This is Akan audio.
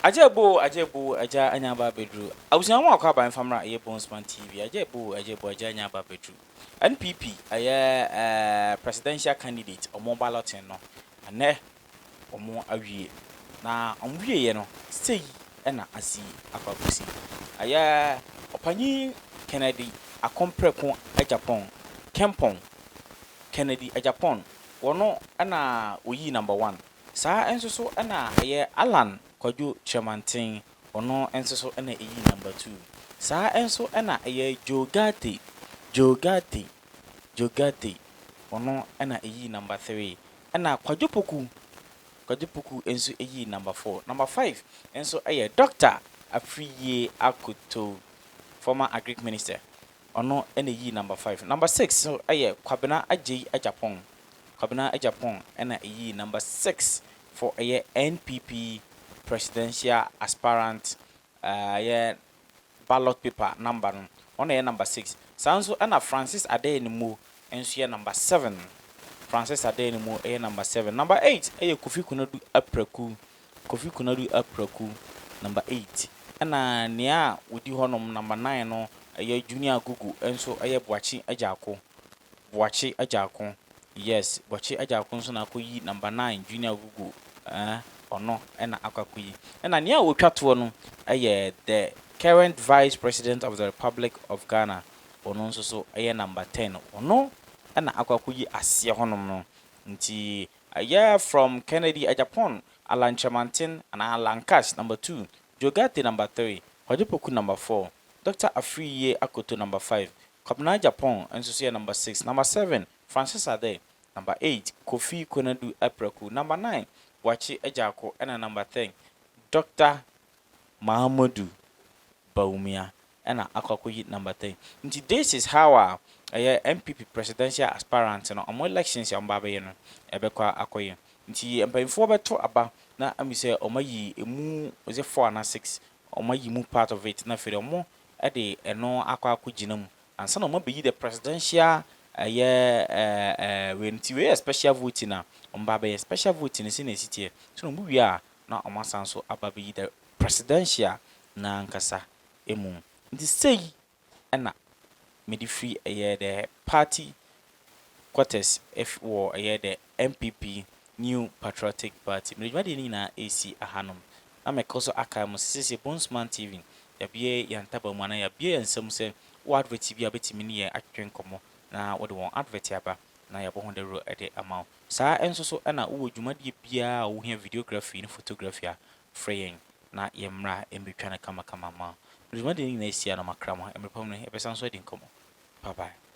Agyapong aja anyaba bedru. Abusia mo akwa ban famra Agyapong Span TV. Agyapong aja anyaba bedru. NPP presidential candidate omo balloting no. Ane omo awie. Na omwie ye no sei na asi akwakusi. Opanyi Kennedy akompreko Agyapong Kempong Kennedy Agyapong wono na oyi number 1. Saa enso so na Alan Kwaju Chamantin ono enso so na eyi number 2. Saa enso na Jogate ono na eyi number 3. Na Kwaju Poku enso eyi number 4. Number 5 enso Dr. Afriye Akoto, former agric minister. Ono na eyi number 5. Number 6 so Kwabena Agyapong. Kwabena Agyapong na eyi number 6 for NPP presidential aspirant ballot paper number no. Ono number 6. Sanso na Francis Adenimo enso number 7. Francis Adenimo number 7. Number 8 Kofi Konadu Apraku number 8. Na nia wodi honom number 9 no Junior Gugu enso Boachi Agyako. Yes, Boachi Agyako so na akoyi number 9 Junior Gugu ono na akwakoyi. Na nia wotwato no the current vice president of the Republic of Ghana ono so number 10. Ono na akwakoyi ase honom no. Nti from Kennedy Agyapong, Alan Chamantin and Alan Cash number 2, Jogate number 3, Kwajupoku number 4, Dr. Afriye Akoto number 5, Kwabena Agyapong and so number 6, number 7, Francis Ade, number 8, Kofi Konadu Apraku, number 9, Wachi Ejako, and number 10, Dr. Mahamudu Bawumiah, and Akwakoyi number 10. Nti this is how MPP presidential aspirant no omo elections ya mba be no ebekwa akoye. Nti empayimfo beto aba na amise omayi emu oze 4 na 6 omayi mu part of it na fere omo de eno akwa mu ansa na omo beyi the presidential we special voting na omba be special voting si na sitie so no wi a na omo sanso aba beyi the presidential na nkasa emu. Nti sei na Midifree the party quarters if war the MPP New Patriotic Party. Mejwadi ni na AC ahanom. Na mekoso aka mo sisi Bonsman TV. Ya biye yantaba mu na ya biye yansam se wo advert bi abetimi ni ye atwen komo na wo de won advert aba na ya bohon de ro ede amount. Saa enso so na wo dwumade bia wo hia videography ni photography a freeing na yemra embetwa na kama ma. Dwumade ni na esi na makra mo emrepam no ebesan so edi komo. Bye bye.